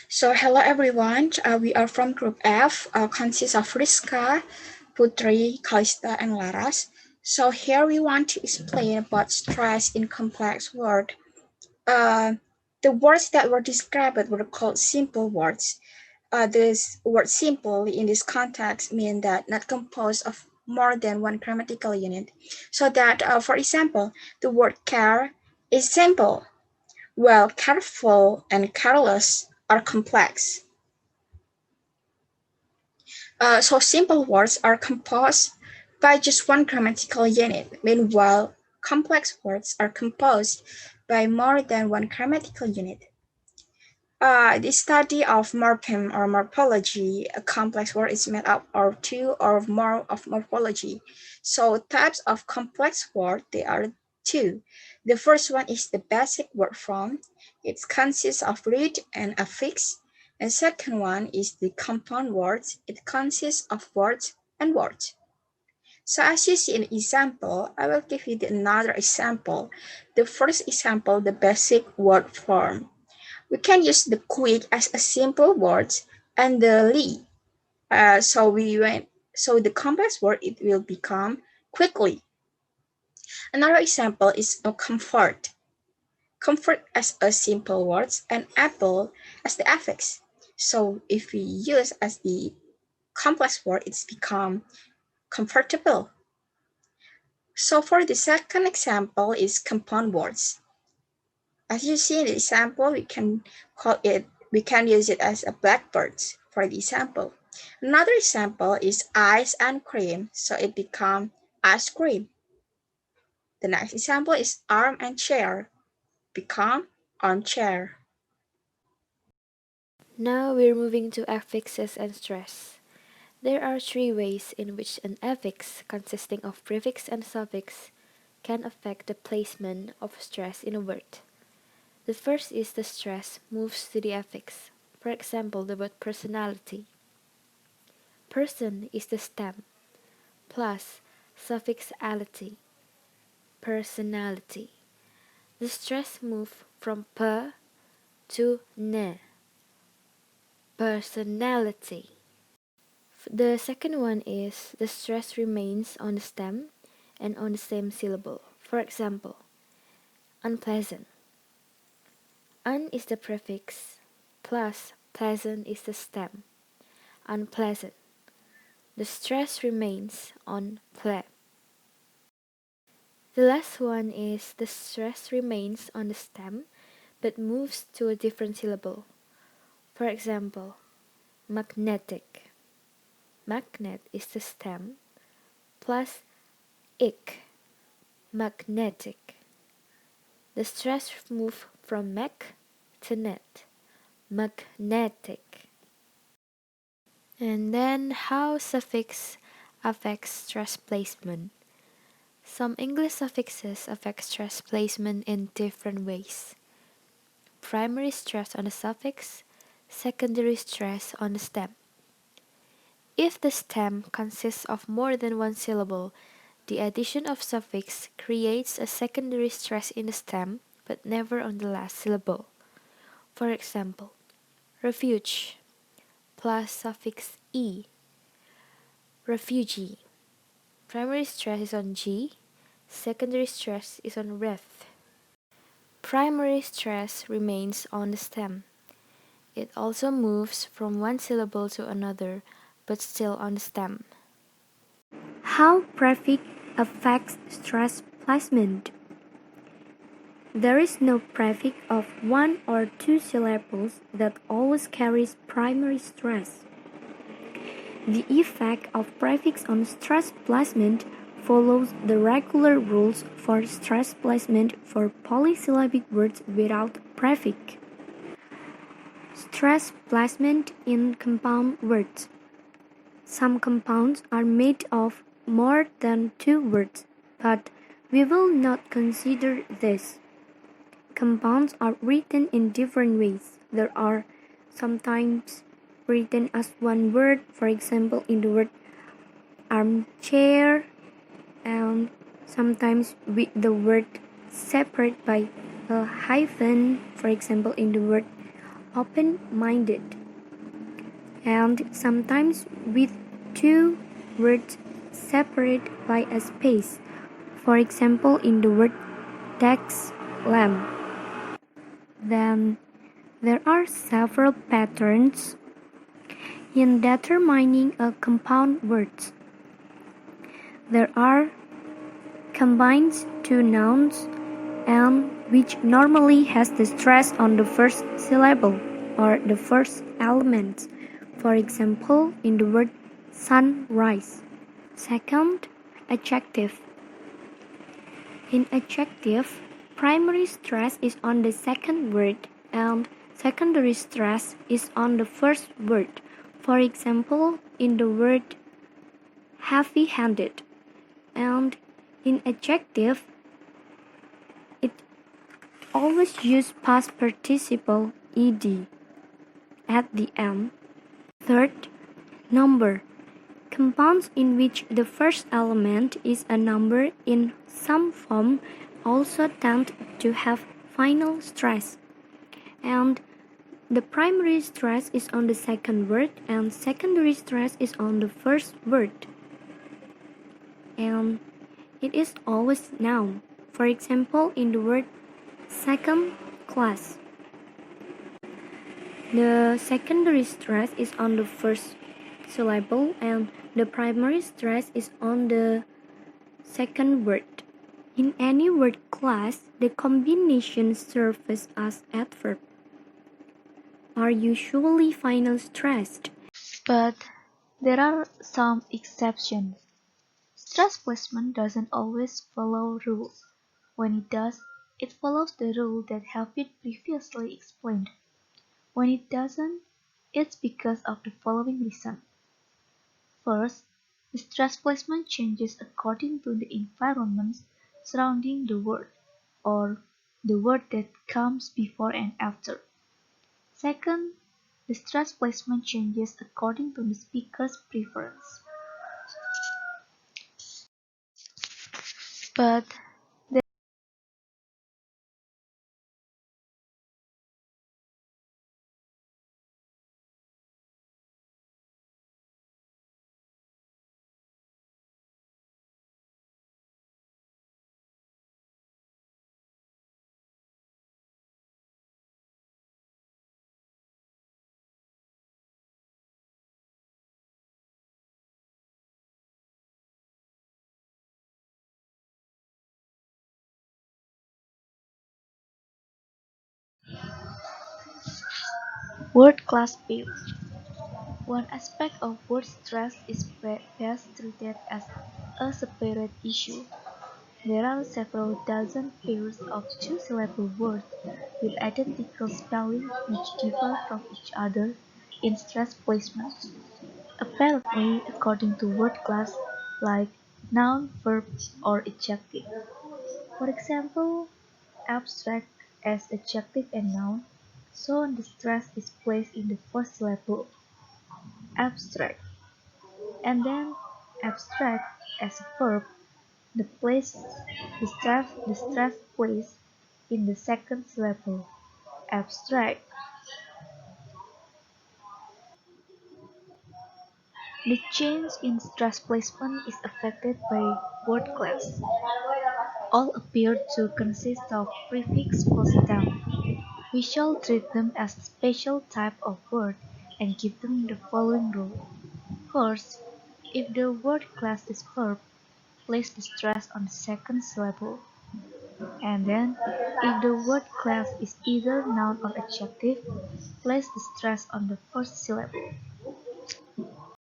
So hello everyone, we are from Group F, consists of Riska, Putri, Calista, and Laras. So here we want to explain about stress in complex words. The words that were described were called simple words. This word simple in this context mean that not composed of more than one grammatical unit. So that, for example, the word care is simple, while careful and careless are complex. So simple words are composed by just one grammatical unit. Meanwhile, complex words are composed by more than one grammatical unit. The study of morpheme or morphology, a complex word is made up of two or more of morphology. So types of complex word, there are two. The first one is the basic word form. It consists of root and affix. And second one is the compound words. It consists of words and words. So as you see in the example, I will give you another example. The first example, the basic word form. We can use the quick as a simple word and the li. So the complex word, it will become quickly. Another example is a comfort. Comfort as a simple word and apple as the affix. So if we use as the complex word, it's become comfortable. So for the second example is compound words. As you see in the example, we can use it as a blackbird for the example. Another example is ice and cream, so it becomes ice cream. The next example is arm and chair, become armchair. Now we're moving to affixes and stress. There are three ways in which an affix, consisting of prefix and suffix, can affect the placement of stress in a word. The first is the stress moves to the affix. For example, the word personality. Person is the stem, plus suffix ality, personality. The stress moves from per to ne, personality. The second one is the stress remains on the stem and on the same syllable. For example, unpleasant. Un is the prefix, plus pleasant is the stem. Unpleasant. The stress remains on ple. The last one is the stress remains on the stem but moves to a different syllable. For example, magnetic. Magnet is the stem plus ik, magnetic. The stress moves from mag to net, magnetic. And then how suffix affects stress placement. Some English suffixes affect stress placement in different ways. Primary stress on the suffix, secondary stress on the stem. If the stem consists of more than one syllable, the addition of suffix creates a secondary stress in the stem but never on the last syllable. For example, refuge plus suffix e, refugee. Primary stress is on G, secondary stress is on ref. Primary stress remains on the stem. It also moves from one syllable to another, but still on the stem. How prefix affects stress placement. There is no prefix of one or two syllables that always carries primary stress. The effect of prefix on stress placement follows the regular rules for stress placement for polysyllabic words without prefix. Stress placement in compound words. Some compounds are made of more than two words, but we will not consider this. Compounds are written in different ways. There are sometimes written as one word, for example, in the word armchair, and sometimes with the word separate by a hyphen, for example, in the word open-minded, and sometimes with two words separated by a space. For example, in the word desk lamp. Then there are several patterns in determining a compound word. There are combined two nouns and which normally has the stress on the first syllable or the first element. For example, in the word sunrise. Second, adjective. In adjective, primary stress is on the second word and secondary stress is on the first word. For example, in the word heavy-handed. And in adjective, it always use past participle ed at the end. Third, number. Compounds in which the first element is a number in some form also tend to have final stress. And the primary stress is on the second word and secondary stress is on the first word. And it is always noun. For example, in the word second class. The secondary stress is on the first syllable and the primary stress is on the second word. In any word class, the combination serves as adverb are usually final stressed. But there are some exceptions. Stress placement doesn't always follow rules. When it does, it follows the rule that have been previously explained. When it doesn't, it's because of the following reason. First, the stress placement changes according to the environment surrounding the word, or the word that comes before and after. Second, the stress placement changes according to the speaker's preference. But word class pairs. One aspect of word stress is best treated as a separate issue. There are several dozen pairs of two-syllable words with identical spelling which differ from each other in stress placement. Apparently, according to word class like noun, verb, or adjective. For example, abstract as adjective and noun, so the stress is placed in the first syllable, abstract, and then abstract as a verb, the stress placed in the second syllable, abstract. The change in stress placement is affected by word class. All appear to consist of prefix plus down. We shall treat them as a special type of word and give them the following rule. First, if the word class is verb, place the stress on the second syllable. And then, if the word class is either noun or adjective, place the stress on the first syllable.